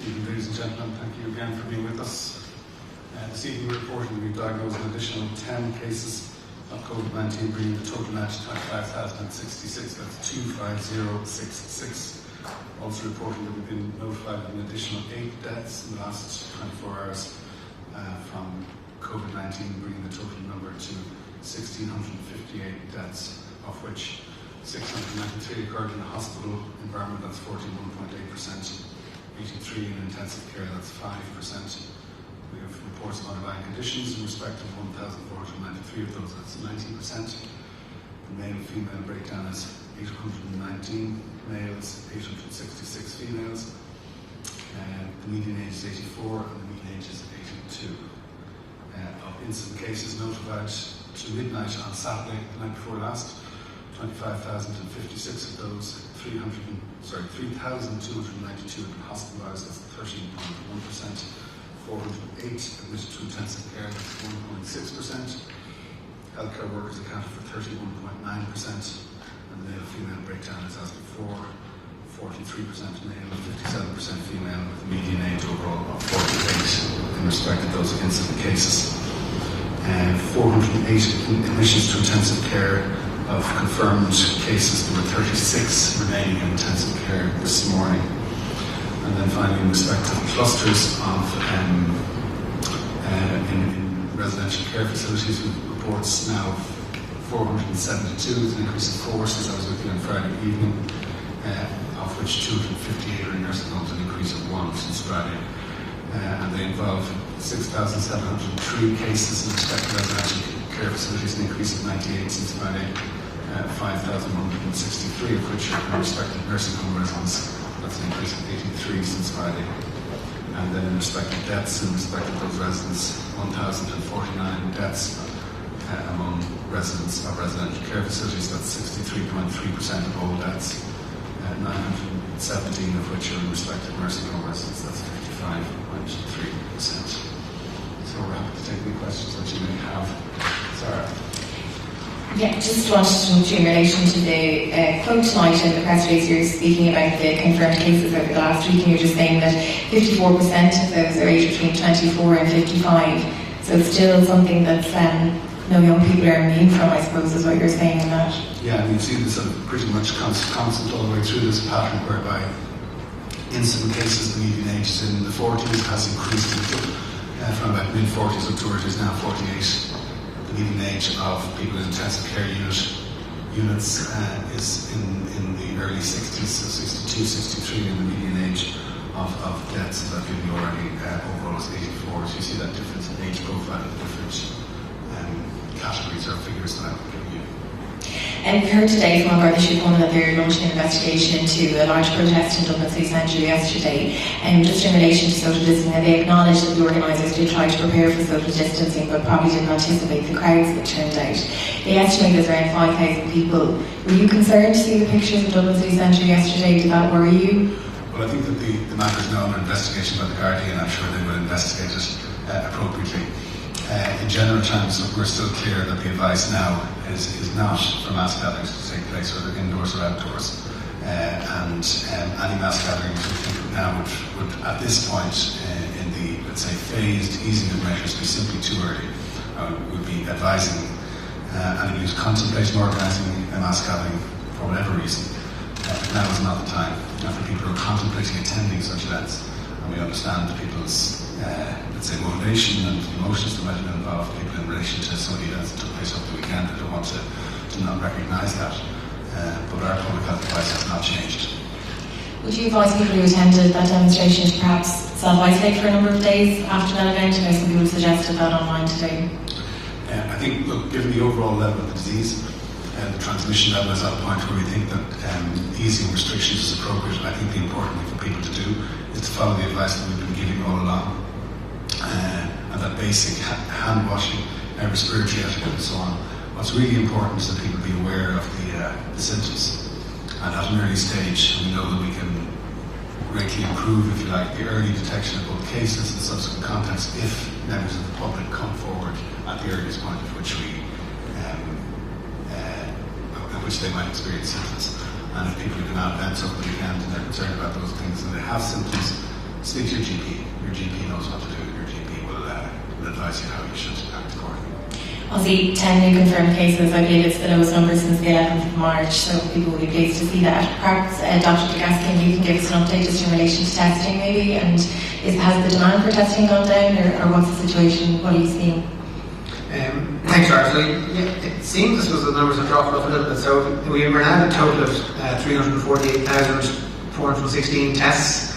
evening, ladies and gentlemen. Thank you again for being with us. This evening we're reporting we've diagnosed an additional 10 cases of Covid-19, bringing the total now to 25,066. That's 25066. Also reporting that we've been notified of an additional 8 deaths in the last 24 hours from Covid-19, bringing the total number to 1,658 deaths, of which 693 occurred in a hospital environment, that's 41.8%. 83 in intensive care, that's 5%. We have reports of underlying conditions in respect of 1,493 of those, that's 90%. The male-female breakdown is 819 males, 866 females. The median age is 84 and the mean age is 82. Of incident cases notified to midnight on Saturday, the night before last, 25,056 of those, 3,292 have been hospitalised, that's 13.1%. 408 admitted to intensive care, that's 1.6%. Healthcare workers accounted for 31.9%, and the male-female breakdown is as before, 43% male and 57% female, with a median age overall of 48 in respect of those incident cases. 408 admissions to intensive care. Of confirmed cases, there were 36 remaining in intensive care this morning. And then finally, in respect of clusters of in residential care facilities, with reports now of 472, with an increase of 4 since I was with you on Friday evening, of which 258 are in nursing homes, an increase of 1 since Friday. And they involve 6,703 cases in respect of residential care facilities, an increase of 98 since Friday. 5,163 of which are in respect of nursing home residents. That's an increase of 83 since Friday. And then in respect of deaths, in respect of those residents, 1,049 deaths among residents of residential care facilities. That's 63.3% of all deaths. 917 of which are in respect of nursing home residents. That's 55.3%. So we're happy to take any questions that you may have. Sarah. Yeah, just wanted to know in relation to the quote tonight in the press release, you're speaking about the confirmed cases over the last week, and you're just saying that 54% of those are aged between 24 and 55. So it's still something that's no young people are immune from, I suppose, is what you're saying in that. Yeah, and you see this pretty much constant all the way through this pattern, whereby incident cases, the median age is in the 40s, has increased from about mid-40s up to where it is now 48. The median age of people in intensive care units is in the early 60s, so 62, 63, and the median age of deaths, as I've given you already, overall is 84. So you see that difference in age profile of the different categories or figures that I've given you. And we heard today from our Bishop One that they're launching an investigation into a large protest in Dublin City Centre yesterday, and just in relation to social distancing, and they acknowledged that the organisers did try to prepare for social distancing but probably didn't anticipate the crowds that turned out. They estimate there's around 5,000 people. Were you concerned to see the pictures of Dublin City Centre yesterday? Did that worry you? Well, I think that the matter is now under investigation by the Guardian. I'm sure they will investigate it appropriately. In general terms, we're still clear that the advice now is not for mass gatherings to take place, whether indoors or outdoors. And any mass gatherings, we think now would at this point in the, let's say, phased easing of measures be simply too early. Would be advising anybody who's contemplating organising a mass gathering for whatever reason. Now is not the time. Now for people who are contemplating attending such events, and we understand people's let's say motivation and emotions that might have been involved, people in relation to some of the events that took place over the weekend. I don't want to not recognise that, but our public health advice has not changed. Would you advise people who attended that demonstration to perhaps self-isolate for a number of days after that event? I know some people suggested that online today. I think, look, given the overall level of the disease, the transmission level is at a point where we think that easing restrictions is appropriate. I think the important thing for people to do is to follow the advice that we've been giving all along, and that basic hand washing, respiratory etiquette and so on. What's really important is that people be aware of the symptoms, and at an early stage we know that we can greatly improve, if you like, the early detection of both cases and subsequent contacts if members of the public come forward at the earliest point at which they might experience symptoms. And if people have been out events over the weekend and they're concerned about those things and they have symptoms, speak to your GP. Your GP knows what to do. Your GP will advise you how you should act accordingly. Obviously, 10 new confirmed cases. I believe it's the lowest number since the 11th of March, so people will be pleased to see that. Perhaps, Dr. DeGaskin, you can give us an update just in relation to testing, maybe, and has the demand for testing gone down, or what's the situation? What are you seeing? Thanks, Arthur. It seems as though the numbers have dropped off a little bit. So we were now at a total of 348,416 tests,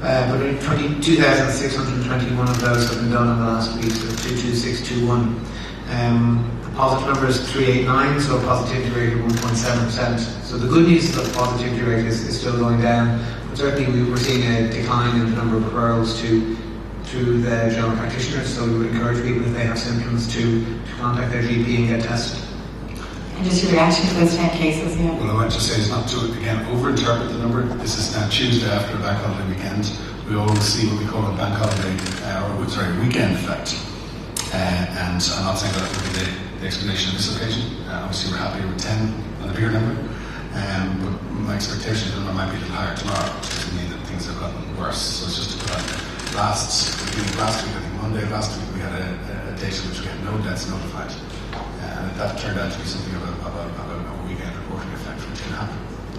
but 22,621 of those have been done in the last week, so 22621. The positive number is 389, so a positivity rate of 1.7%. So the good news is that the positivity rate is still going down, but certainly we were seeing a decline in the number of referrals to the general practitioners, so we would encourage people if they have symptoms to contact their GP and get tested. And just your reaction to those 10 cases, yeah. Well, I want to say is not to, again, overinterpret the number. This is now Tuesday after a bank holiday weekend. We always see what we call a bank holiday, weekend effect. And I'm not saying that would be the explanation of this occasion. Obviously, we're happy with 10 on the bigger number. But my expectation is that it might be a little higher tomorrow, which doesn't mean that things have gotten worse. So it's just to put on last week, I think Monday of last week, we had a date in which we had no deaths notified. And that turned out to be something of a weekend reporting effect, which can happen.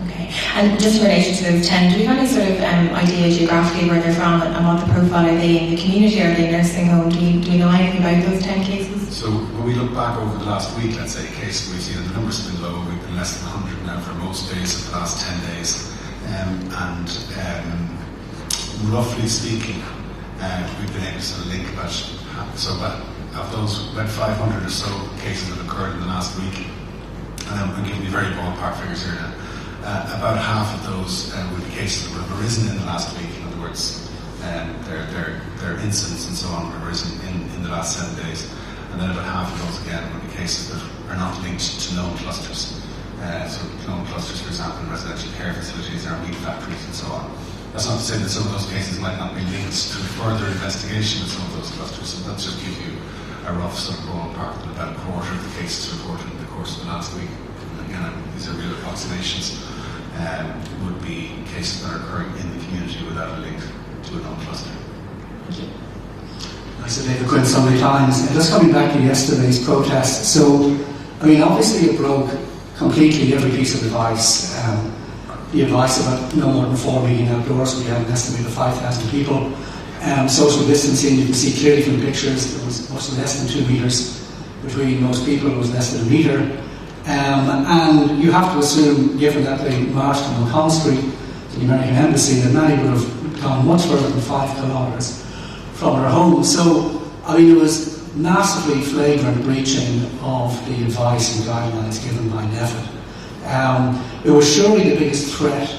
Okay. And just in relation to those 10, do you have any sort of idea geographically where they're from and what the profile are they in the community? Are they nursing home? Do we know anything about those 10 cases? So when we look back over the last week, let's say, case, we've seen the numbers have been low. We've been less than 100 now for most days of the last 10 days. Roughly speaking, we've been able to link about of those about 500 or so cases that occurred in the last week. And I'm giving you very ballpark figures here now. About half of those would be cases that would have arisen in the last week. In other words, their incidents and so on would have arisen in the last 7 days. And then about half of those again would be cases that are not linked to known clusters. So known clusters, for example, in residential care facilities or meat factories and so on. That's not to say that some of those cases might not be linked to further investigation of some of those clusters. So that just gives you a rough sort of ballpark that about a quarter of the cases reported in the course of the last week. And again, these are real approximations. Would be cases that are occurring in the community without a link to a known cluster. Thank you. I said David Quinn so many times, and just coming back to yesterday's protest. So, I mean, obviously it broke completely every piece of advice. The advice about no more than 4 meeting outdoors, we had an estimate of 5,000 people. Social distancing, you can see clearly from the pictures, there was much less than 2 meters between most people, it was less than a meter. And you have to assume, given that they marched on O'Connell Street to the American Embassy, that many would have gone much further than 5 kilometres from their homes. So, I mean, it was massively flagrant breaching of the advice and guidelines given by NEFID. It was surely the biggest threat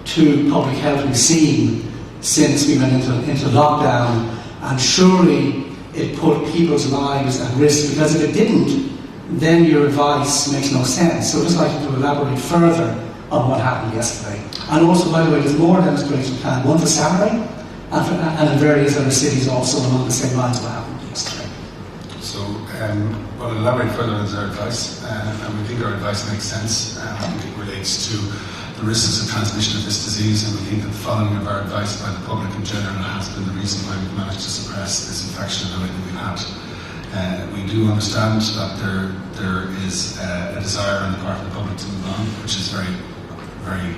to public health we've seen since we went into lockdown, and surely it put people's lives at risk, because if it didn't, then your advice makes no sense. So I'd just like you to elaborate further on what happened yesterday. And also, by the way, there's more demonstrations planned, one for Saturday, and in various other cities also along the same lines of what happened yesterday. So, I'll elaborate further on our advice, and we think our advice makes sense. I think it relates to the risks of transmission of this disease, and we think that the following of our advice by the public in general has been the reason why we've managed to suppress this infection in the way that we've had. We do understand that there is a desire on the part of the public to move on, which is very, very,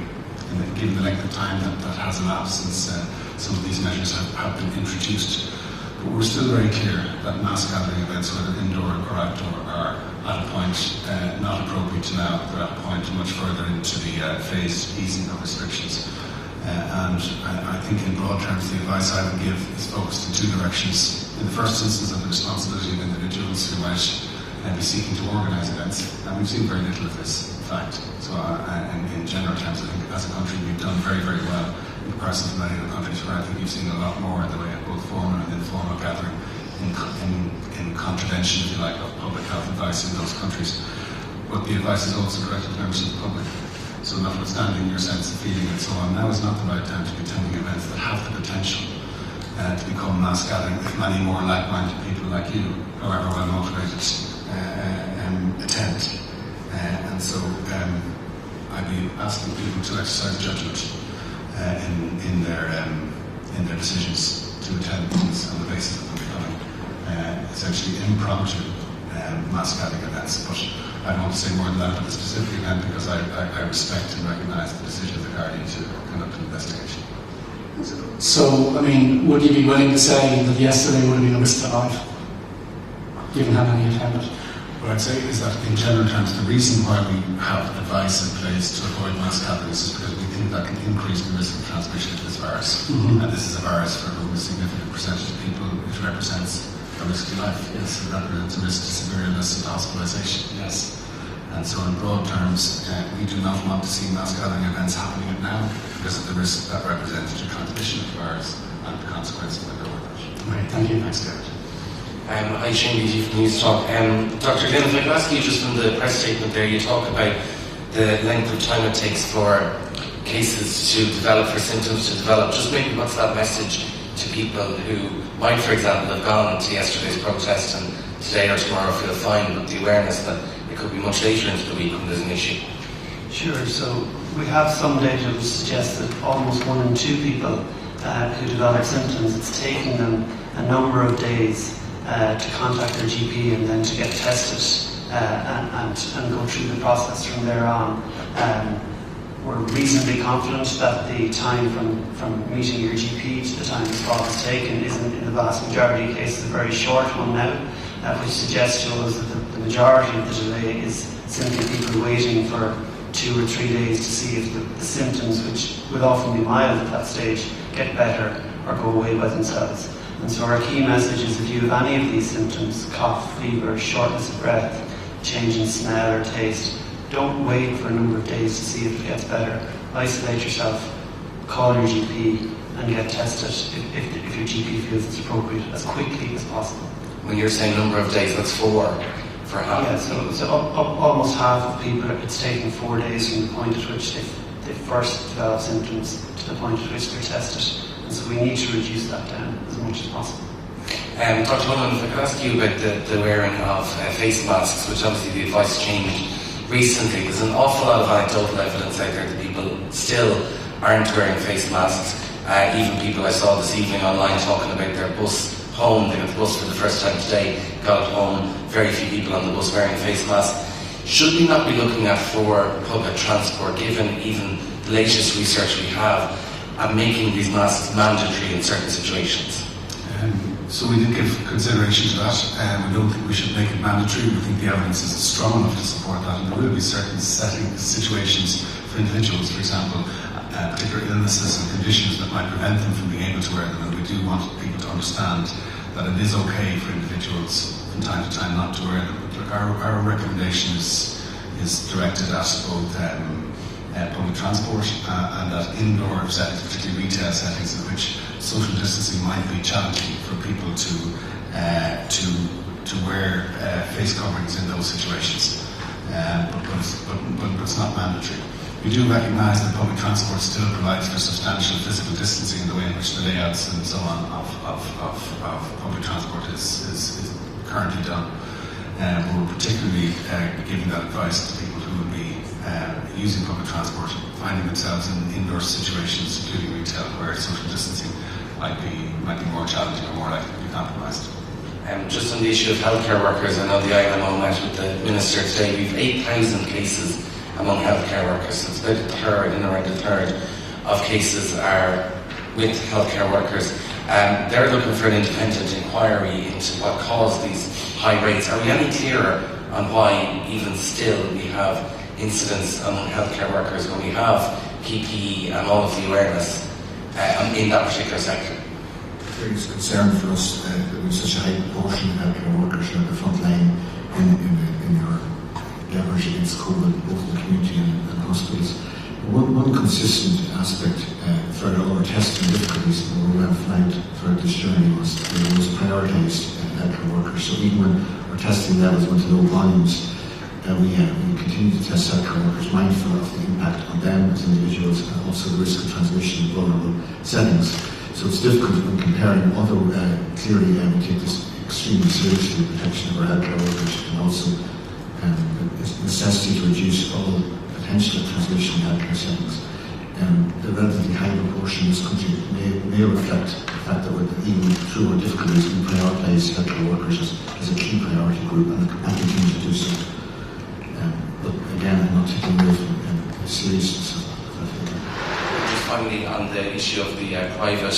given the length of time that has elapsed since some of these measures have been introduced. But we're still very clear that mass gathering events, whether indoor or outdoor, are at a point not appropriate to now. They're at a point much further into the phased easing of restrictions. And I think in broad terms the advice I would give is focused in 2 directions. In the first instance, on the responsibility of individuals who might be seeking to organise events. And we've seen very little of this, in fact. So in general terms, I think as a country we've done very, very well in comparison to many other countries where I think you've seen a lot more in the way of both formal and informal gathering in contravention, if you like, of public health advice in those countries. But the advice is also directed to members of the public. So notwithstanding your sense of feeling and so on, now is not the right time to be attending events that have the potential to become mass gathering if many more like-minded people like you, however well motivated, attend. And so I'd be asking people to exercise judgment in their decisions to attend meetings on the basis of them becoming essentially impromptu mass gathering events. But I don't want to say more than that about the specific event because I respect and recognise the decision of the Guardian to conduct an investigation. So, I mean, would you be willing to say that yesterday would have been a risk to life, given how many attended? What I'd say is that in general terms, the reason why we have advice in place to avoid mass gatherings is because we think that can increase the risk of transmission of this virus. And this is a virus for whom a significant percentage of people, it represents a risk to life. Yes, it represents a risk to severe illness and hospitalisation. Yes. And so in broad terms, we do not want to see mass gathering events happening now because of the risk that represents to transmission of the virus and the consequences that go with it. Right, thank you. Thanks, David. Hi, Shane Beattie from News Talk. Dr. Glynn, if I could ask you just from the press statement there, you talk about the length of time it takes for cases to develop, for symptoms to develop. Just maybe what's that message to people who might, for example, have gone to yesterday's protest and today or tomorrow feel fine, but the awareness that it could be much later into the week when there's an issue? Sure, so we have some data which suggests that almost 1 in 2 people who develop symptoms, it's taking them a number of days to contact their GP and then to get tested and go through the process from there on. We're reasonably confident that the time from meeting your GP to the time the swab is taken is in the vast majority of cases a very short one now, which suggests to us that the majority of the delay is simply people waiting for 2 or 3 days to see if the symptoms, which would often be mild at that stage, get better or go away by themselves. And so our key message is if you have any of these symptoms, cough, fever, shortness of breath, change in smell or taste, don't wait for a number of days to see if it gets better. Isolate yourself, call your GP and get tested if your GP feels it's appropriate as quickly as possible. When you're saying number of days, that's 4 for half. Yeah, so almost half of people, it's taking 4 days from the point at which they first develop symptoms to the point at which they're tested. And so we need to reduce that down as much as possible. Dr. Mullen, if I could ask you about the wearing of face masks, which obviously the advice changed recently. There's an awful lot of anecdotal evidence out there that people still aren't wearing face masks. Even people I saw this evening online talking about their bus home. They got the bus for the first time today, got it home, very few people on the bus wearing face masks. Should we not be looking at for public transport, given even the latest research we have, at making these masks mandatory in certain situations? So we did give consideration to that. We don't think we should make it mandatory. We think the evidence is strong enough to support that, and there will be certain situations for individuals, for example, particular illnesses and conditions that might prevent them from being able to wear them, and we do want people to understand that it is okay for individuals from time to time not to wear them. But our recommendation is directed at both public transport and at indoor settings, particularly retail settings, in which social distancing might be challenging for people to wear face coverings in those situations. But it's not mandatory. We do recognise that public transport still provides for substantial physical distancing in the way in which the layouts and so on of public transport is currently done. We're particularly giving that advice to people who will be using public transport, finding themselves in indoor situations, including retail, where social distancing might be more challenging or more likely to be compromised. Just on the issue of healthcare workers, I know the ILMO met with the Minister today. We've 8,000 cases among healthcare workers. So it's about around a third of cases are with healthcare workers. They're looking for an independent inquiry into what caused these high rates. Are we any clearer on why even still we have incidents among healthcare workers when we have PPE and all of the awareness in that particular sector? It's a concern for us that we have such a high proportion of healthcare workers who are at the front line in your efforts against COVID, both in the community and hospitals. One consistent aspect throughout all our testing difficulties that we have flagged throughout this journey was those prioritised healthcare workers. So even when our testing levels went to low volumes, we continue to test healthcare workers, mindful of the impact on them as individuals and also the risk of transmission in vulnerable settings. So it's difficult when comparing, although clearly we take this extremely seriously, the protection of our healthcare workers, and also the necessity to reduce all potential transmission in healthcare settings. The relatively high proportion in this country may reflect the fact that even through our difficulties, we prioritise healthcare workers as a key priority group and continue to do so. But again, I'm not taking away from the seriousness of that. Just finally, on the issue of the private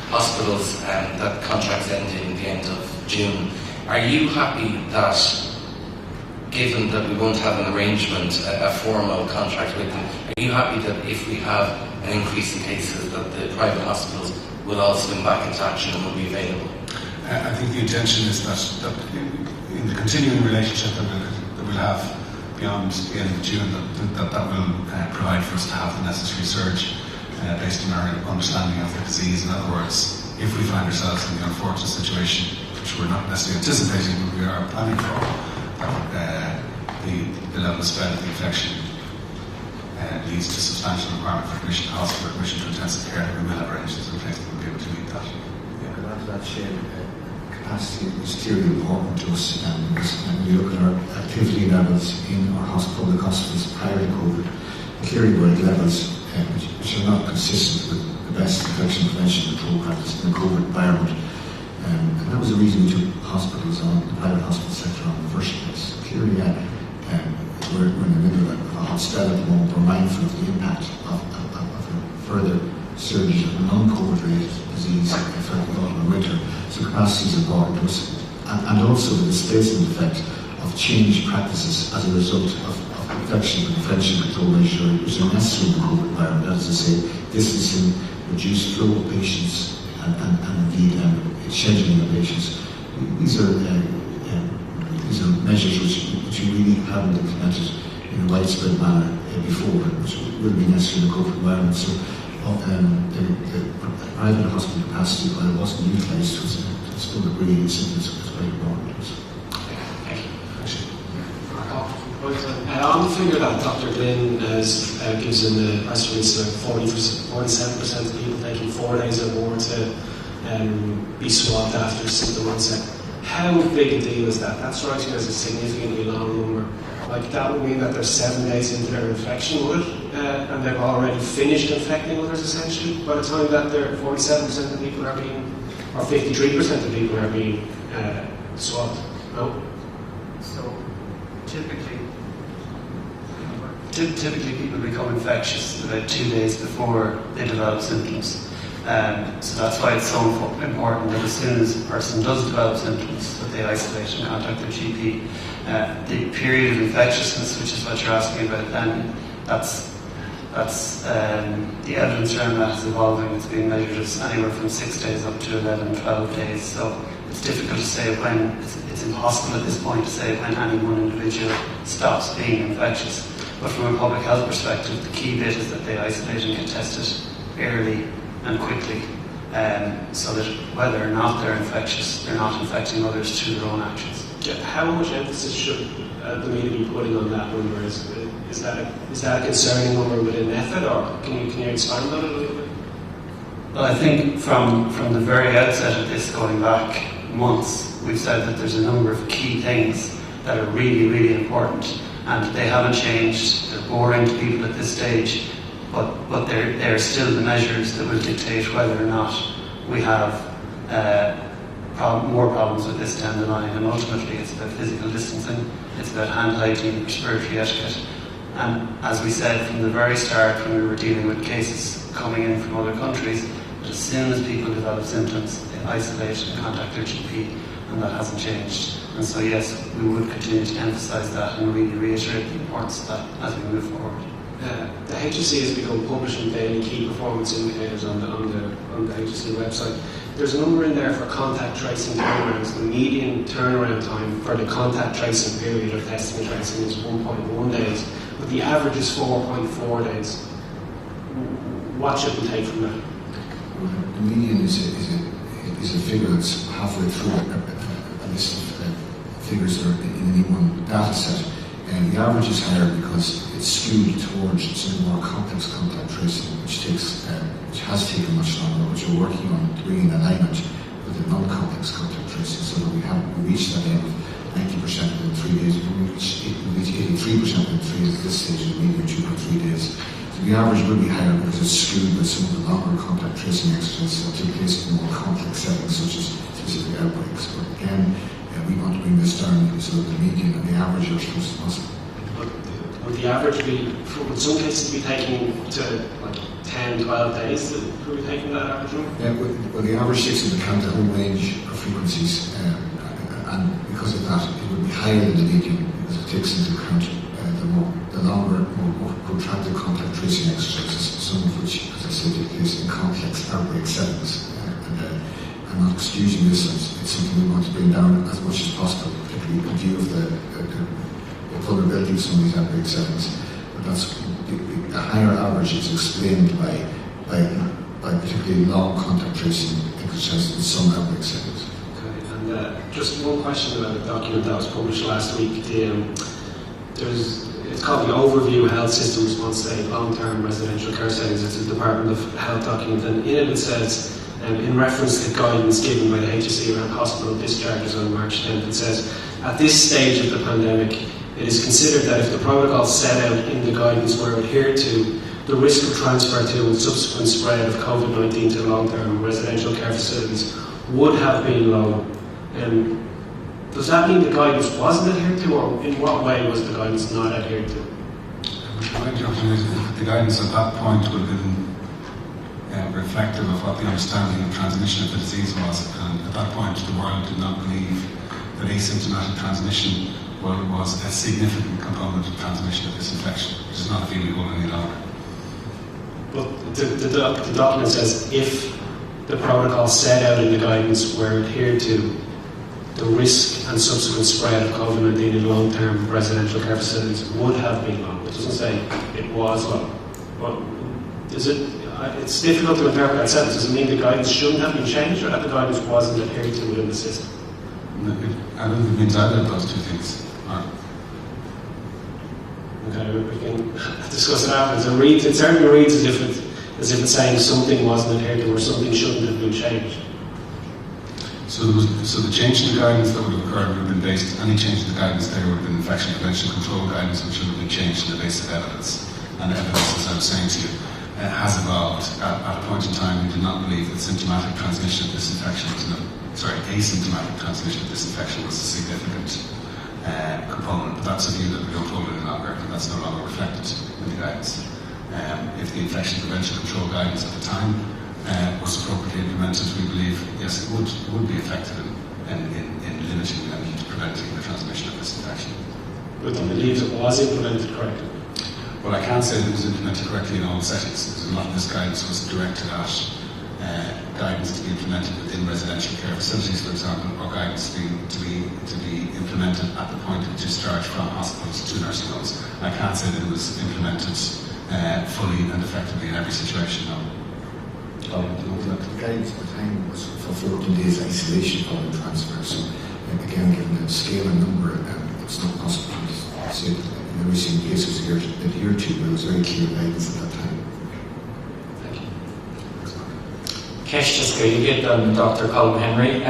hospitals that contracts ending the end of June, are you happy that, given that we won't have an arrangement, a formal contract with them, are you happy that if we have an increase in cases that the private hospitals will all swing back into action and will be available? I think the intention is that in the continuing relationship that we'll have beyond the end of June, that will provide for us to have the necessary surge based on our understanding of the disease. In other words, if we find ourselves in the unfortunate situation, which we're not necessarily anticipating, but we are planning for, that the level of spread of the infection leads to substantial requirement for admission to hospital, admission to intensive care, we will have arrangements in place that will be able to meet that. Yeah, that shared capacity is clearly important to us, and when we look at our activity levels in our public hospitals prior to COVID, clearly we're at levels which are not consistent with the best infection prevention control practice in the COVID environment. And that was the reason we took hospitals on, the private hospital sector on in the first place. Clearly, we're in the middle of a hot spell at the moment. We're mindful of the impact of further surges of non-COVID-related disease throughout the autumn and winter. So capacity is important to us. And also the displacement effect of changed practices as a result of infection prevention control measures which are necessary in the COVID environment. That is to say, distancing, reduced flow of patients, and indeed scheduling of patients. These are measures which we really haven't implemented in a widespread manner before, which will be necessary in the COVID environment. So the private hospital capacity, while it wasn't utilised, was still a really something that's very important to us. On the figure that Dr. Glynn gives in the press release, like 47% of people taking 4 days or more to be swabbed after symptom onset. How big a deal is that? That strikes me as a significantly long number. Like, that would mean that they're 7 days into their infection, would it? And they've already finished infecting others, essentially, by the time that 47% of people are being, or 53% of people are being swabbed. No? So, typically people become infectious about 2 days before they develop symptoms. So that's why it's so important that as soon as a person does develop symptoms, that they isolate and contact their GP. The period of infectiousness, which is what you're asking about, then that's the evidence around that is evolving. It's being measured as anywhere from 6 days up to 11, 12 days. So it's difficult to say when, it's impossible at this point to say when any one individual stops being infectious. But from a public health perspective, the key bit is that they isolate and get tested early and quickly, so that whether or not they're infectious, they're not infecting others through their own actions. Yeah, how much emphasis should the media be putting on that number? Is that a concerning number within method, or can you expand on it a little bit? Well, I think from the very outset of this, going back months, we've said that there's a number of key things that are really, really important, and they haven't changed. They're boring to people at this stage, but they're still the measures that will dictate whether or not we have more problems with this down the line. And ultimately, it's about physical distancing, it's about hand hygiene, respiratory etiquette. And as we said from the very start, when we were dealing with cases coming in from other countries, that as soon as people develop symptoms, they isolate and contact their GP, and that hasn't changed. And so yes, we would continue to emphasise that and really reiterate the importance of that as we move forward. The HSE has begun publishing daily key performance indicators on the HSE website. There's a number in there for contact tracing turnarounds. The median turnaround time for the contact tracing period of testing and tracing is 1.1 days, but the average is 4.4 days. What should we take from that? The median is a figure that's halfway through a list of figures that are in any one data set. And the average is higher because it's skewed towards some more complex contact tracing, which has taken much longer, which we're working on to bring in alignment with the non-complex contact tracing, so that we reached that aim of 90% within 3 days. We reach 83% within 3 days at this stage, and median 2.3 days. So The average will be higher because it's skewed by some of the longer contact tracing exercises that take place in more complex settings such as specific outbreaks. But again, we want to bring this down so that the median and the average are as close as possible. Would the average be, would some cases be taking to like 10, 12 days? Would we taking that average number? Yeah, well, the average takes into account the whole range of frequencies, and because of that, it would be higher than the median because it takes into account the longer, more protracted contact tracing exercises, some of which, as I said, take place in complex outbreak settings. I'm not excusing this, it's something we want to bring down as much as possible, particularly in view of the vulnerability of some of these outbreak settings. But that's the higher average is explained by particularly long contact tracing exercises in some outbreak settings. Okay, and just one question about a document that was published last week. It's called the Overview of Health System Response to Long-Term Residential Care Settings. It's a Department of Health document, and in it says, in reference to guidance given by the HSE around hospital discharges on March 10th, it says, at this stage of the pandemic, it is considered that if the protocols set out in the guidance were adhered to, the risk of transfer to and subsequent spread of COVID-19 to long-term residential care facilities would have been low. Does that mean the guidance wasn't adhered to, or in what way was the guidance not adhered to? The guidance at that point would have been reflective of what the understanding of transmission of the disease was, and at that point the world did not believe that asymptomatic transmission was a significant component of transmission of this infection, which is not a feeling we hold any longer. But the document says if the protocols set out in the guidance were adhered to, the risk and subsequent spread of COVID-19 in long-term residential care facilities would have been low. It doesn't say it was low. But it's difficult to interpret that sentence. Does it mean the guidance shouldn't have been changed, or that the guidance wasn't adhered to within the system? I don't think it means either of those two things. Okay, we can discuss it afterwards. It certainly reads as if it's saying something wasn't adhered to or something shouldn't have been changed. So the change in the guidance that would have occurred would have been based, any change in the guidance there would have been infection prevention control guidance, which would have been changed on the basis of evidence. And evidence, as I was saying to you, has evolved. At a point in time, we did not believe that symptomatic transmission of this infection asymptomatic transmission of this infection was a significant component. But that's a view that we don't hold any longer, and that's no longer reflected in the guidance. If the infection prevention control guidance at the time was appropriately implemented, we believe, yes, it would be effective in limiting and preventing the transmission of this infection. But do you believe it was implemented correctly? Well, I can't say that it was implemented correctly in all settings, because a lot of this guidance was directed at guidance to be implemented within residential care facilities, for example, or guidance to be implemented at the point of discharge from hospitals to nursing homes. I can't say that it was implemented fully and effectively in every situation, no. The guidance at the time was for 14 days isolation following transfer. So again, given the scale and number, it's not possible to say that in every single case was adhered to, but it was very clear guidance at that time. Thank you. Kesh just and Dr. Colin Henry.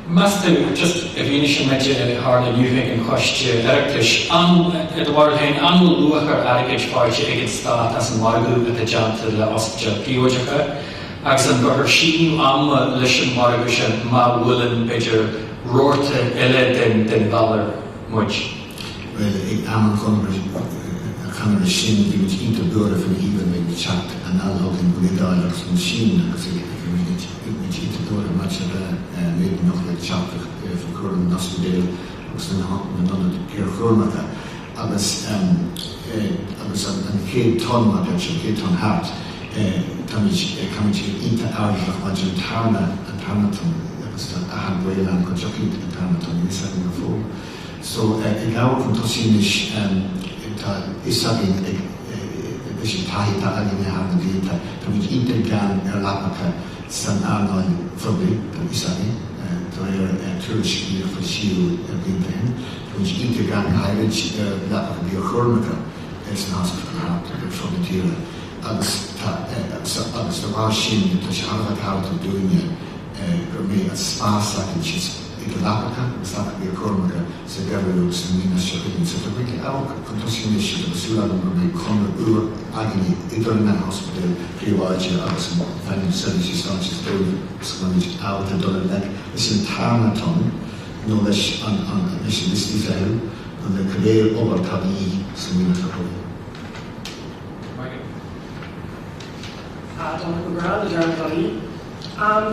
Master, just a initial mention Harlan Newhick and question Ericlish on the world hand annual luacher arigage party against start as a margu at the jant to the Austria Piojaca. Axon Butter Sheen Lishon Margush Ma Woolen Bidger Rorte Ele den Valor Much. Well, I'm a kind of shin which interburen van even met de chat en aanhouding van de dialogs van Shin, which interburen much of maybe nog met chat voor Kurden Nasdeel, was een ander keer Kurmata. Alles een geen ton maar dat je geen ton hebt, dan kan je interaardig wat je tarnaton, dat is dat aanbrengen kan je ook niet tarnaton is dat in geval. So ik hou van toxinisch is dat in de tahita aline hebben die dat we intergaan laten staan aan fabriek dat is dat in terwijl Turkish hier voor Chile binnen dat we intergaan heilig laten biochormica is naast van de dieren alles de machine dat je aan het houden doen je mee als spaarzaken l'Africa, stato che corrono se devono semina shopping so that we can out continuation issue the sula number con agni internet hospital privaci as family services stages do scrimmage out the dollar like is in Tarmaton no less on mission this fail and the career over tabi semina shopping. Dominic McGrath, Adhering.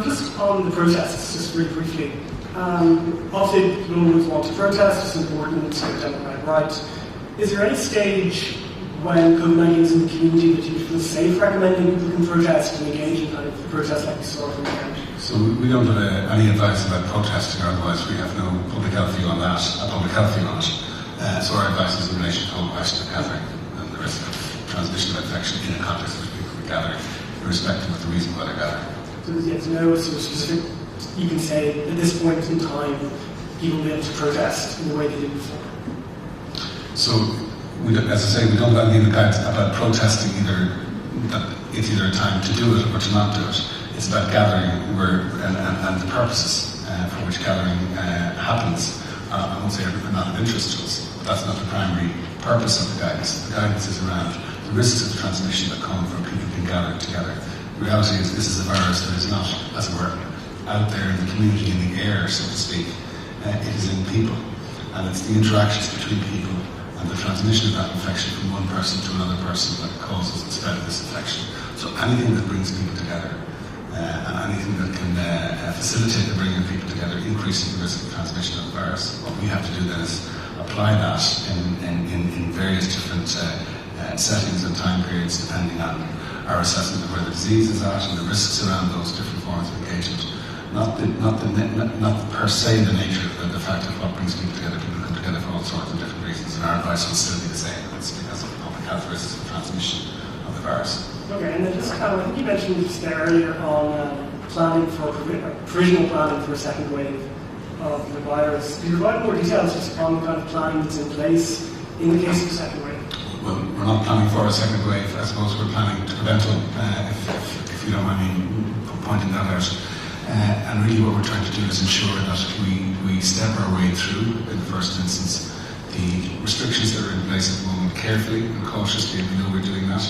Just on the protests, just really briefly. Obviously, people always want to protest, it's important, it's a democratic right. Is there any stage when COVID-19 is in the community that you feel safe recommending people can protest and engage in kind of the protest like we saw from the weekend? So we don't have any advice about protesting, or otherwise we have no public health view on that, so our advice is in relation to the whole question of gathering and the risk of transmission of infection in a context in which people are gathering, irrespective of the reason why they're gathering. So there's no sort of specific, you can say, at this point in time, people will be able to protest in the way they did before. So, as I say, we don't have any guidance about protesting either, that it's either a time to do it or to not do it. It's about gathering and the purposes for which gathering happens. I won't say are not of interest to us, but that's not the primary purpose of the guidance. The guidance is around the risks of transmission that come from people being gathered together. The reality is this is a virus that is not, as it were, out there in the community, in the air, so to speak. It is in people, and it's the interactions between people and the transmission of that infection from one person to another person that causes the spread of this infection. So anything that brings people together and anything that can facilitate the bringing of people together, increasing the risk of transmission of the virus, what we have to do then is apply that in various different settings and time periods depending on our assessment of where the disease is at and the risks around those different forms of engagement. Not per se the nature of the fact of what brings people together. People come together for all sorts of different reasons, and our advice will still be the same. It's because of public health risks of transmission of the virus. Okay, and then just I think you mentioned just there earlier on planning for provisional planning for a second wave of the virus. Can you provide more details just on the kind of planning that's in place in the case of a second wave? Well, we're not planning for a second wave. I suppose we're planning to prevent one, if you don't mind me pointing that out. And really what we're trying to do is ensure that we step our way through, in the first instance, the restrictions that are in place at the moment carefully and cautiously, and we know we're doing that,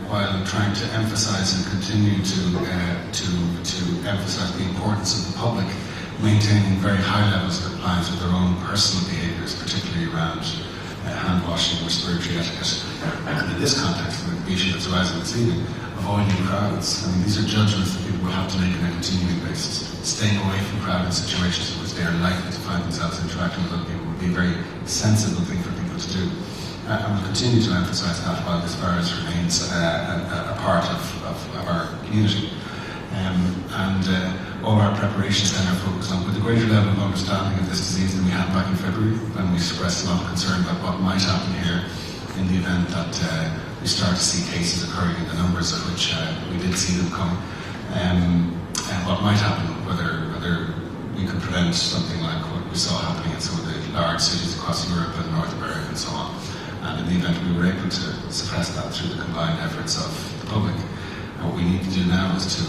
while trying to emphasise and continue to emphasise the importance of the public maintaining very high levels of compliance with their own personal behaviours, particularly around hand washing, respiratory etiquette. And in this context, the issue that's arising this evening, avoiding crowds. I mean, these are judgments that people will have to make on a continuing basis. Staying away from crowded situations in which they are likely to find themselves interacting with other people would be a very sensible thing for people to do. And we'll continue to emphasise that while this virus remains a part of our community. All our preparations then are focused on with a greater level of understanding of this disease than we had back in February, when we expressed a lot of concern about what might happen here in the event that we start to see cases occurring in the numbers of which we did see them coming. And what might happen, whether we could prevent something like what we saw happening in some of the large cities across Europe and North America and so on. And in the event we were able to suppress that through the combined efforts of the public, what we need to do now is to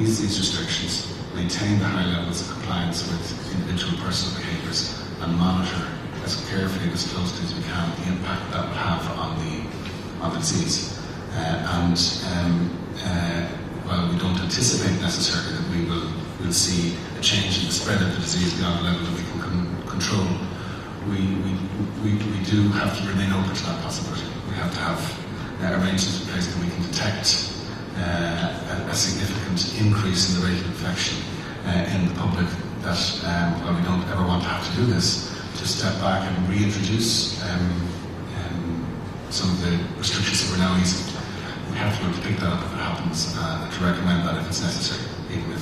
ease these restrictions, maintain the high levels of compliance with individual personal behaviours, and monitor as carefully and as closely as we can the impact that will have on the disease. While we don't anticipate necessarily that we'll see a change in the spread of the disease beyond a level that we can control, we do have to remain open to that possibility. We have to have arrangements in place that we can detect a significant increase in the rate of infection in the public, that while we don't ever want to have to do this, to step back and reintroduce some of the restrictions that we're now using. We have to be able to pick that up if it happens, and to recommend that if it's necessary, even if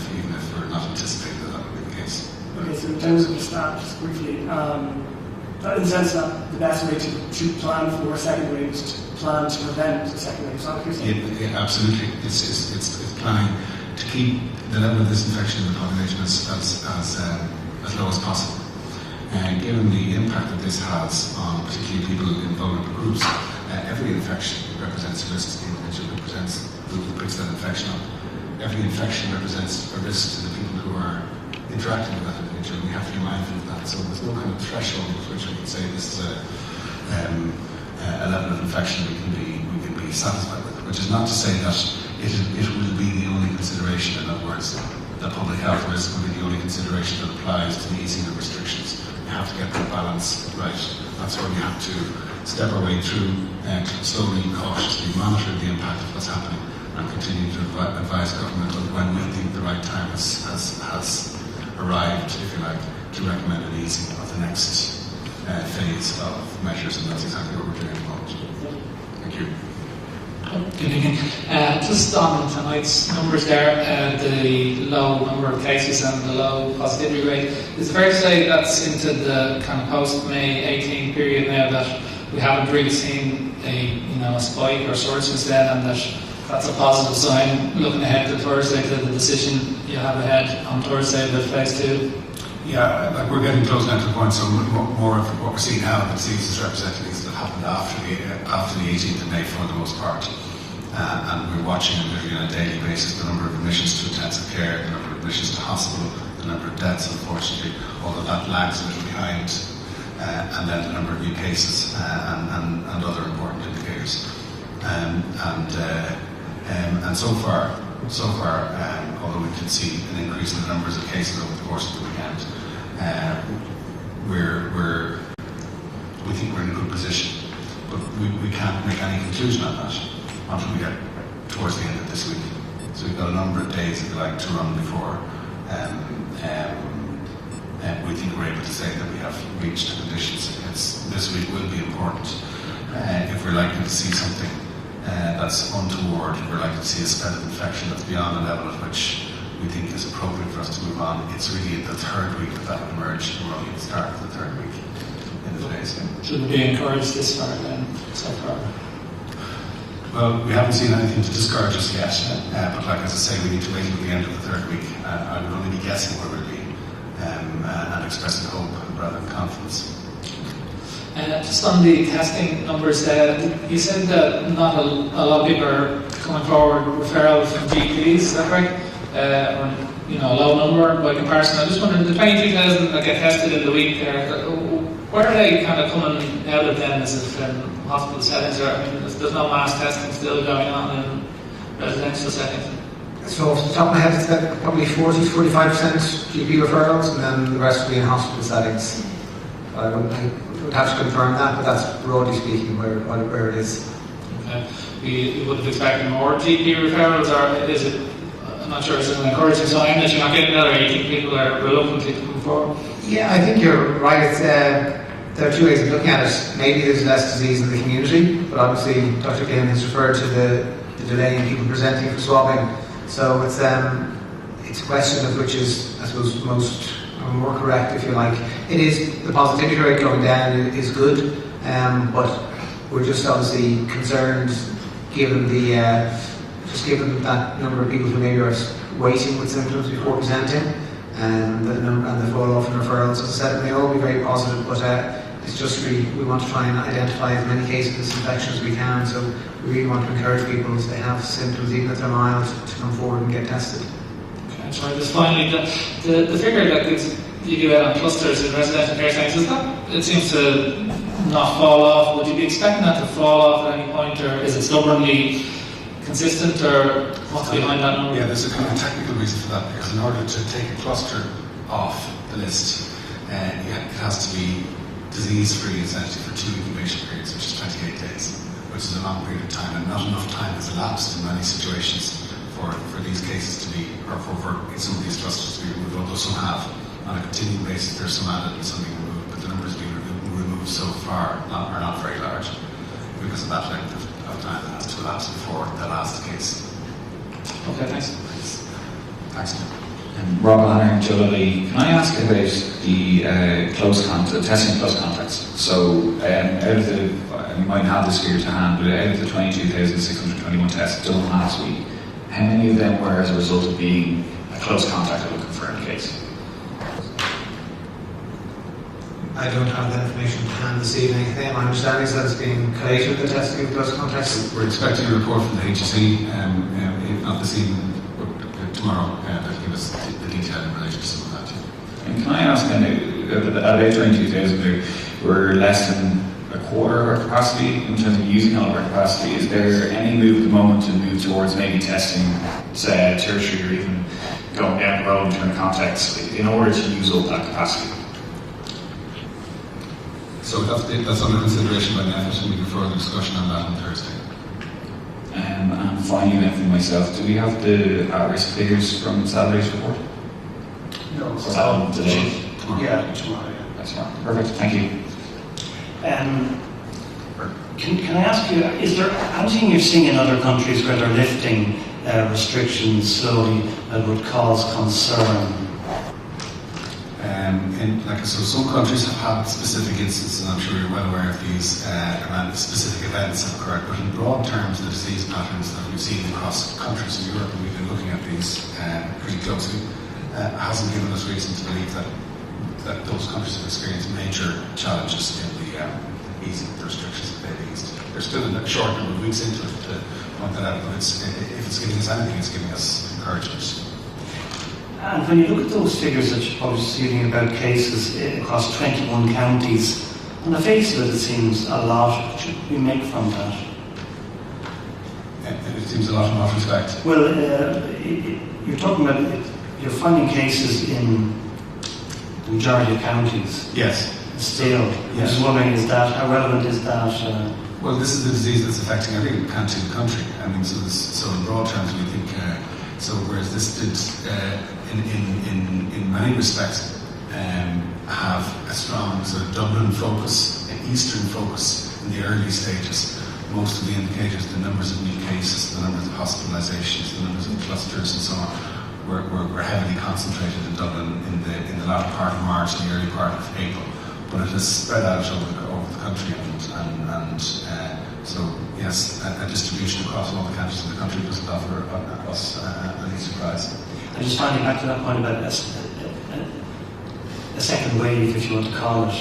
we're not anticipating that would be the case. Okay, so in terms of the staff, just briefly, in the sense that the best way to plan for a second wave is to plan to prevent a second wave. Is that what you're saying? Absolutely. It's planning to keep the level of this infection in the population as low as possible. And given the impact that this has on particularly people in vulnerable groups, every infection represents a risk to the individual who picks that infection up. Every infection represents a risk to the people who are interacting with that individual. We have to be mindful of that. So there's no kind of threshold at which we can say this is a level of infection we can be satisfied with. Which is not to say that it will be the only consideration. In other words, that public health risk will be the only consideration that applies to the easing of restrictions. We have to get that balance right. That's where we have to step our way through and slowly and cautiously monitor the impact of what's happening and continue to advise government on when we think the right time has arrived, if you like, to recommend an easing of the next phase of measures, and that's exactly what we're doing at the moment. Thank you. Good evening. Just on tonight's numbers there, the low number of cases and the low positivity rate, is it fair to say that's into the kind of post-May 18 period now that we haven't really seen a spike or surge since then, and that's a positive sign looking ahead to Thursday, to the decision you have ahead on Thursday with phase 2? Yeah, like we're getting close now to the point, so more of what we're seeing now in the disease is representing things that happened after the 18th of May for the most part. And we're watching literally on a daily basis the number of admissions to intensive care, the number of admissions to hospital, the number of deaths, unfortunately, although that lags a little behind, and then the number of new cases and other important indicators. And so far, although we did see an increase in the numbers of cases over the course of the weekend, we think we're in a good position, but we can't make any conclusion on that until we get towards the end of this week. So we've got a number of days, if you like, to run before we think we're able to say that we have reached the conditions. This week will be important. If we're likely to see something that's untoward, if we're likely to see a spread of infection that's beyond the level at which we think is appropriate for us to move on, it's really in the third week that will emerge. We're only at the start of the third week in the phase. Should we be encouraged this far then, so far? Well, we haven't seen anything to discourage us yet, but like as I say, we need to wait until the end of the third week. I would only be guessing where we'll be and expressing hope rather than confidence. Just on the testing numbers, you said that not a lot of people are coming forward referral from GPs, is that right? Or a low number by comparison. I just wondered, the 23,000 that get tested in the week there, where are they kind of coming out of then? Is it from hospital settings, or there's no mass testing still going on in residential settings? So off the top of my head, it's probably 40 to 45% GP referrals, and then the rest will be in hospital settings. I would have to confirm that, but that's broadly speaking where it is. Okay. You would have expected more GP referrals, or is it, I'm not sure, is it an encouraging sign that you're not getting that, or you think people are reluctant to come forward? Yeah, I think you're right. There are two ways of looking at it. Maybe there's less disease in the community, but obviously Dr. Glynn has referred to the delay in people presenting for swabbing. So it's a question of which is, I suppose, more correct, if you like. It is, the positivity rate going down is good, but we're just obviously concerned given given that number of people who maybe are waiting with symptoms before presenting, and the fall off in referrals. As I said, it may all be very positive, but it's just really, we want to try and identify as many cases of this infection as we can, so we really want to encourage people, if they have symptoms, even if they're mild, to come forward and get tested. Okay, sorry, just finally, the figure that you give out on clusters in residential care settings, it seems to not fall off. Would you be expecting that to fall off at any point, or is it stubbornly consistent, or what's behind that number? Yeah, there's a kind of technical reason for that, because in order to take a cluster off the list, it has to be disease-free essentially for 2 incubation periods, which is 28 days, which is a long period of time, and not enough time has elapsed in many situations for these cases to be, or for some of these clusters to be removed, although some have. On a continuing basis, there's some added and some being removed, but the numbers being removed so far are not very large because of that length of time that has to elapse before the last case. Okay, thanks. Thanks. Rob Adhering, Jolie, can I ask about the testing of close contacts? So, out of the, you might have this figure to hand, but out of the 22,621 tests done last week, how many of them were as a result of being a close contact of a confirmed case? I don't have that information to hand this evening. My understanding is that it's being collated, the testing of close contacts. We're expecting a report from the HSE, if not this evening, but tomorrow that'll give us the detail in relation to some of that. And can I ask, at about 22,000, we're less than a quarter of our capacity in terms of using all of our capacity. Is there any move at the moment to move towards maybe testing, say, tertiary or even going down the road in terms of context in order to use up that capacity? So that's under consideration by NEFIT, and we can further discussion on that on Thursday. And finally, then for myself, do we have the at-risk figures from Saturday's report? No, Is that on today? Tomorrow. Yeah, tomorrow. Yeah. That's fine. Perfect. Thank you. Can I ask you, is there anything you're seeing in other countries where they're lifting restrictions slowly that would cause concern? So some countries have had specific instances, and I'm sure you're well aware of these, around specific events have occurred, but in broad terms, the disease patterns that we've seen across countries in Europe, and we've been looking at these pretty closely, hasn't given us reason to believe that those countries have experienced major challenges in the easing of the restrictions that they've eased. They're still a short number of weeks into it to point that out, but if it's giving us anything, it's giving us encouragement. And when you look at those figures that you're publishing about cases across 21 counties, on the face of it, it seems a lot. What should we make from that? It seems a lot in what respect? Well, you're talking about, you're finding cases in the majority of counties. Yes. Still. Yes. I was wondering, how relevant is that? Well, this is the disease that's affecting every county in the country. I mean, so in broad terms, we think, whereas this did, in many respects, have a strong sort of Dublin focus, an Eastern focus in the early stages. Most of the indicators, the numbers of new cases, the numbers of hospitalizations, the numbers of clusters and so on, were heavily concentrated in Dublin in the latter part of March and the early part of April. But it has spread out over the country, and so yes, a distribution across all the counties of the country doesn't offer us any surprise. I'm just finding back to that point about a second wave, if you want to call it.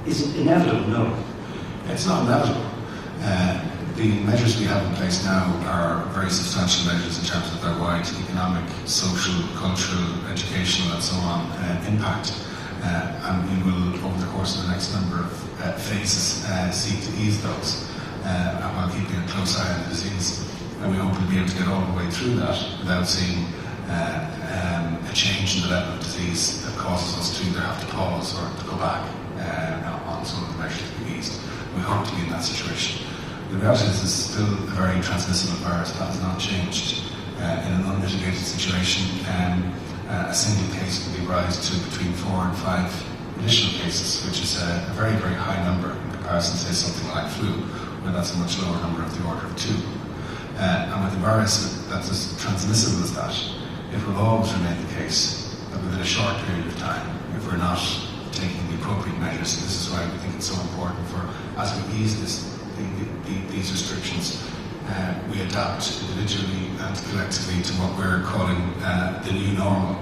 Is it inevitable? No. It's not inevitable. The measures we have in place now are very substantial measures in terms of their wide economic, social, cultural, educational and so on impact. And we will, over the course of the next number of phases, seek to ease those while keeping a close eye on the disease. And we hope we'll be able to get all the way through that without seeing a change in the level of disease that causes us to either have to pause or to go back on some of the measures we've eased. We hope to be in that situation. The reality is it's still a very transmissible virus. That has not changed. In an unmitigated situation, a single case can give rise to between 4 and 5 additional cases, which is a very, very high number in comparison to, say, something like flu, where that's a much lower number of the order of 2. And with the virus that's as transmissible as that, it will always remain the case that within a short period of time, if we're not taking the appropriate measures, and this is why we think it's so important for, as we ease these restrictions, we adapt individually and collectively to what we're calling the new normal,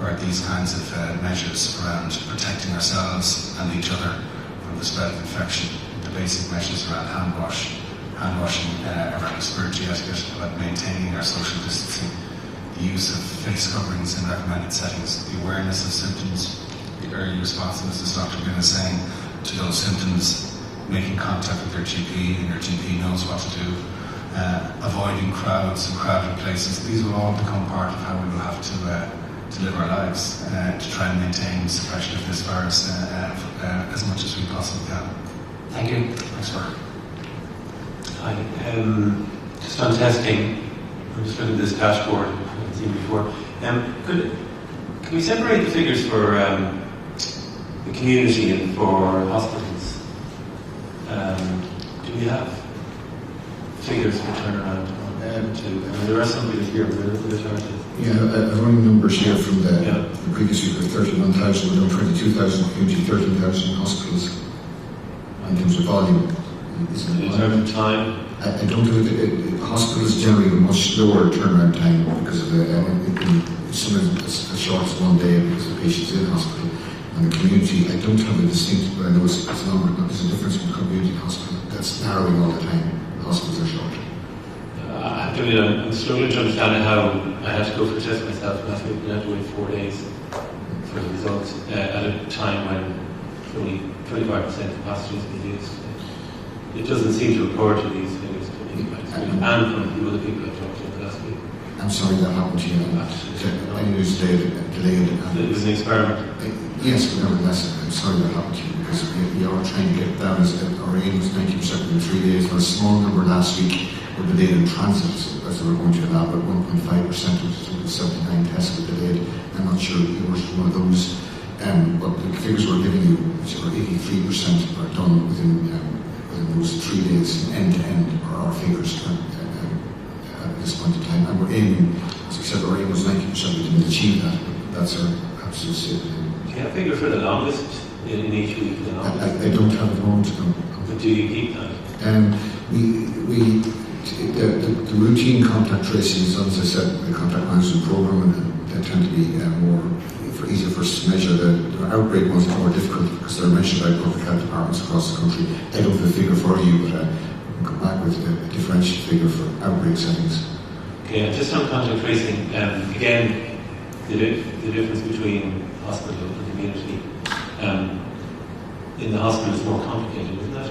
where these kinds of measures around protecting ourselves and each other from the spread of infection, the basic measures around hand washing, around respiratory etiquette, about maintaining our social distancing, the use of face coverings in recommended settings, the awareness of symptoms, the early responsiveness, as Dr. Glynn is saying, to those symptoms, making contact with their GP, and their GP knows what to do, avoiding crowds and crowded places. These will all become part of how we will have to live our lives to try and maintain suppression of this virus as much as we possibly can. Thank you. Thanks, Mark. Hi. Just on testing, I'm just looking at this dashboard I haven't seen before. Can we separate the figures for the community and for hospitals? Do we have figures for turnaround on two? I mean, there are some figures here, but the charges. Yeah, I've run numbers here from the previous week of 31,000, we're down 22,000 community, 13,000 hospitals in terms of volume. In terms of time? I don't think hospitals generally have a much lower turnaround time because of sometimes it's as short as 1 day because the patient's in hospital. And the community, I don't have a distinct, but I know it's longer. There's a difference between community and hospital. That's narrowing all the time. The hospitals are short. have to admit, I'm struggling to understand how I had to go for a test myself last week and I had to wait 4 days for the results at a time when only 25% capacity has been used. It doesn't seem to accord to these figures to me, and from the other people I've talked to last week. I'm sorry that happened to you. Any news delayed. It was an experiment. Yes, but nevertheless, I'm sorry that happened to you because we are trying to get down. Our aim was 90% in 3 days. There was a small number last week were delayed in transit as they were going to allow, but 1.5% of the 79 tests were delayed. I'm not sure you were one of those. But the figures we're giving you, which are 83% are done within those 3 days, end to end, are our figures at this point in time. And we're aiming, as I said, our aim was 90%. We didn't achieve that, but that's our absolute statement. Do you have a figure for the longest in each week? I don't have the moment. But do you keep that? The routine contact tracing is, as I said, the contact management program, and they tend to be easier for us to measure. The outbreak ones are more difficult because they're mentioned by public health departments across the country. I don't have a figure for you, but I'll come back with a differential figure for outbreak settings. Okay, and just on contact tracing, again, the difference between hospital and community. In the hospital it's more complicated, isn't that?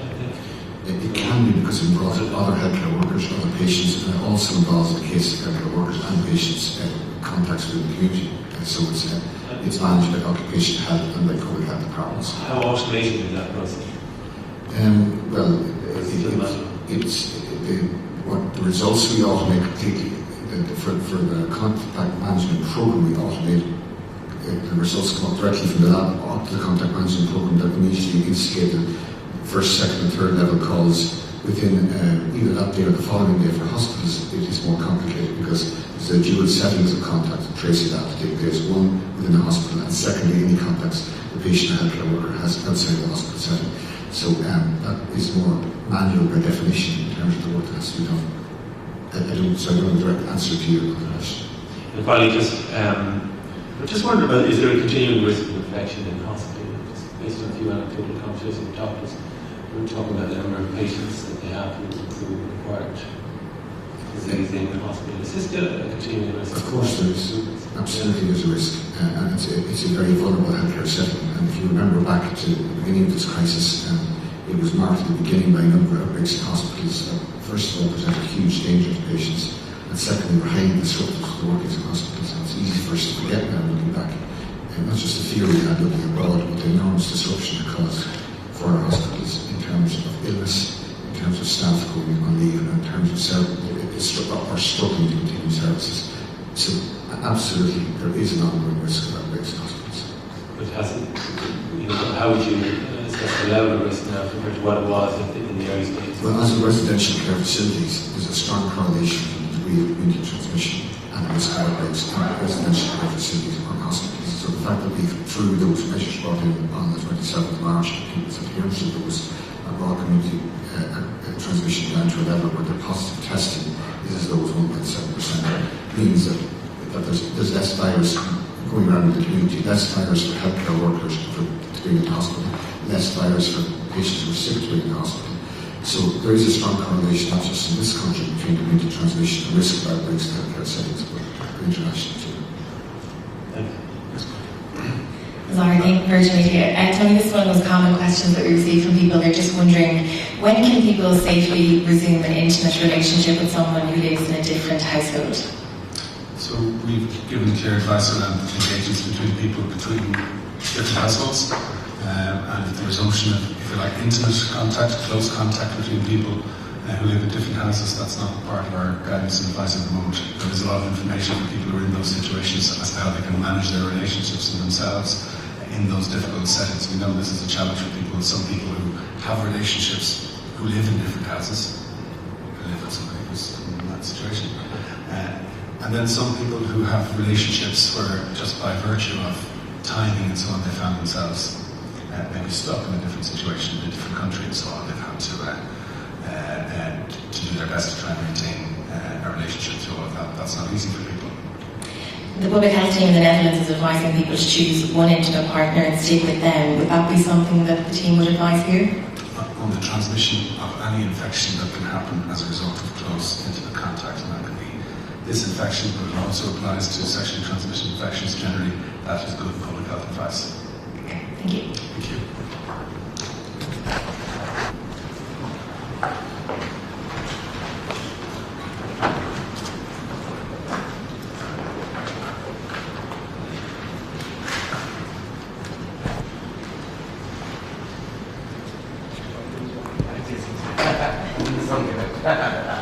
It can be because it involves other healthcare workers, other patients, and it also involves the case of healthcare workers and patients contacts with the community. So it's managed by occupational health and by public health departments. How automated is that process? What the results we automate completely. For the contact management program, we automate the results come up directly from the lab up to the contact management program that immediately instigate the first, second, and third level calls within either that day or the following day. For hospitals, it is more complicated because there's a dual settings of contact and tracing that to take place. One within the hospital, and secondly, any contacts the patient or healthcare worker has outside the hospital setting. So that is more manual by definition in terms of the work that has to be done. I don't have a direct answer to your question. And finally, just wonder about, is there a continuing risk of infection in the hospital? Just based on a few anecdotal conversations with doctors, we're talking about the number of patients that they have who required disease in the hospital. Is this still a continuing risk? Of course there is. Absolutely there's a risk. And it's a very vulnerable healthcare setting. And if you remember back to the beginning of this crisis, it was marked at the beginning by a number of outbreaks in hospitals that first of all presented huge danger to patients, and secondly were highly disruptive to the workings in hospitals. And it's easy for us to forget now looking back. And not just the fear we had looking abroad, but the enormous disruption it caused for our hospitals in terms of illness, in terms of staff going on leave, and in terms of struggling to continue services. So absolutely there is an ongoing risk of outbreaks in hospitals. But how would you assess the level of risk now compared to what it was in the early stages? Well, as in residential care facilities, there's a strong correlation between the degree of community transmission and the risk of outbreaks in residential care facilities or hospitals. So the fact that we've, through those measures brought in on the 27th of March, people's adherence to those brought community transmission down to a level where their positive testing is as low as 1.7%, means that there's less virus going around in the community, less virus for healthcare workers to be in the hospital, less virus for patients who are sick to be in the hospital. So there is a strong correlation, not just in this country, between community transmission and risk of outbreaks in healthcare settings, but internationally too. Sorry, thank you very much. Tony, this is one of those common questions that we receive from people. They're just wondering, when can people safely resume an intimate relationship with someone who lives in a different household? So we've given clear advice around engagements between people between different households, and the resumption of, if you like, intimate contact, close contact between people who live in different houses. That's not part of our guidance and advice at the moment. There is a lot of information for people who are in those situations as to how they can manage their relationships and themselves in those difficult settings. We know this is a challenge for people. Some people who have relationships who live in different houses, who live with somebody who's in that situation. And then some people who have relationships where just by virtue of timing and so on, they found themselves maybe stuck in a different situation in a different country and so on. They've had to do their best to try and maintain a relationship through all of that. That's not easy for people. The public health team in the Netherlands is advising people to choose one intimate partner and stick with them. Would that be something that the team would advise here? On the transmission of any infection that can happen as a result of close intimate contact, and that can this infection, but it also applies to sexually transmitted infections generally. That is good public health advice. Okay, thank you. Thank you. Something like that.